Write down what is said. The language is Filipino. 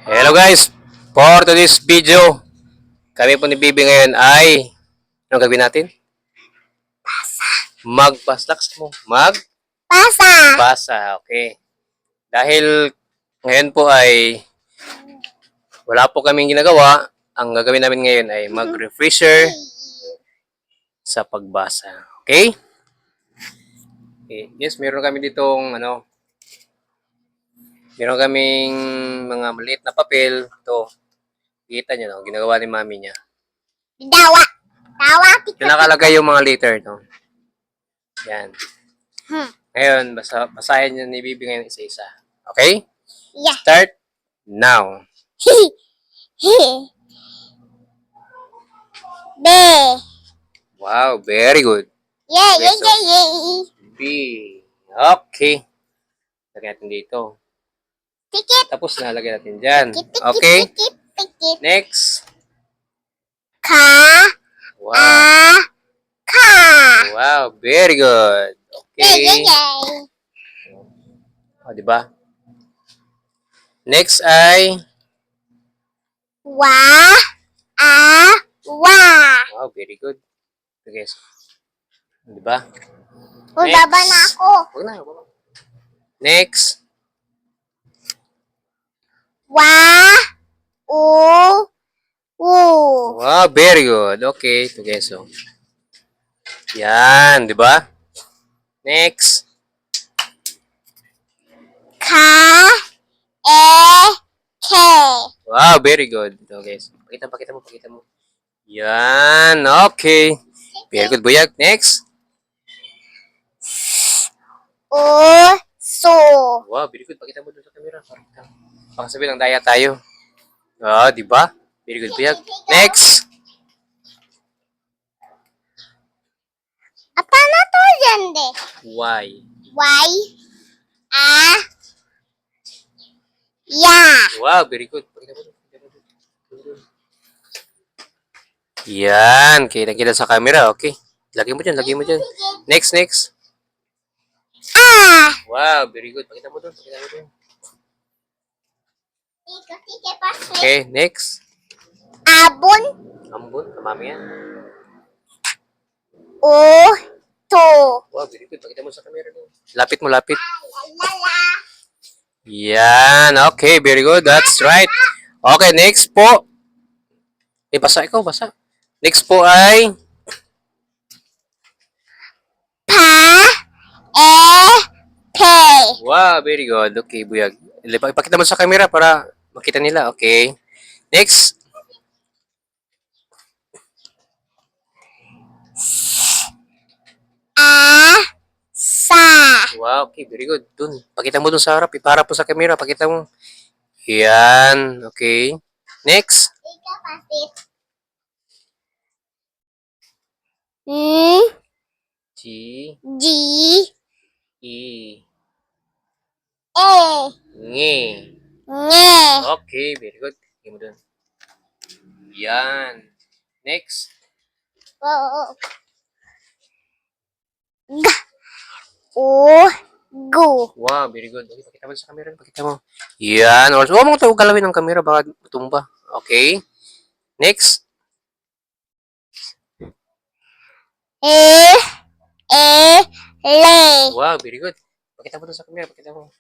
Hello guys! For today's video, kami po ni Bibi ngayon ay anong gagawin natin? Magpaslaks mo. Basa. Okay. Dahil ngayon po ay wala po kaming ginagawa, ang gagawin namin ngayon ay mag-refresher sa pagbasa. Okay? Okay. Yes, meron kami ditong meron kaming mga maliit na papel. Ito. Kita nyo, no? Ginagawa ni mami niya. Tawa. Ito nakalagay yung mga letter, no? Yan. Ngayon, basahin nyo ni Bibi ngayon isa-isa. Okay? Yeah. Start now. B. Wow, very good. Yeah. B. Okay. Lagyan natin dito. Tikit. Tapos nalagyan natin dyan. Tikit. Okay? Tikit. Next. Ka. Wow. Ka. Wow, very good. Okay. O, diba? Next ay Wa. wow, very good. Okay. Diba? Baba na ako. Huwag na. Next. Wa. Wow, very good. Okay, tugeso. Yan, di ba? Next. Ka. Ke. Wow, very good. Okay, so, pakita mo. Yan, okay. Very good, buyag. Next. So. Wow, very good. Pakita mo dun sa camera. Baka sabihin ng daya tayo. Ah, di ba? Very good, buyag. Next. Apa na to dyan de? Y. Ya. Wow, very good. Pakita mo dun. Yan, kita sa camera. Okay. Lagay mo dyan. Next. Wow, very good. Pakita mo dun. Okay, next. Abon. Ambon, kamami yan. To. Wow, very good. Pakita mo sa camera dun. Lapit mo. Yan, okay, very good. That's right. Okay, next po. Basa. Next po ay Pe. wow, very good. Okay, buyag. Ipakita mo sa camera para makita nila. Okay. Next. Sa. Wow, okay, very good. Dun. Pakita mo dun sa harap. Iparap po sa camera. Pakita mo. Yan. Okay. Next. G. G. E. E. Nge. Nge. Okay, very good. Pakita mo dun. Yan. Next. Go. Wow, very good. Okay, pakita mo sa camera. Pakita mo. Yan. Also, huwag mong galawin ng camera. Baka tumba. Okay. Next. Le. Wow, very good. Pakita mo dun sa camera. Pakita mo.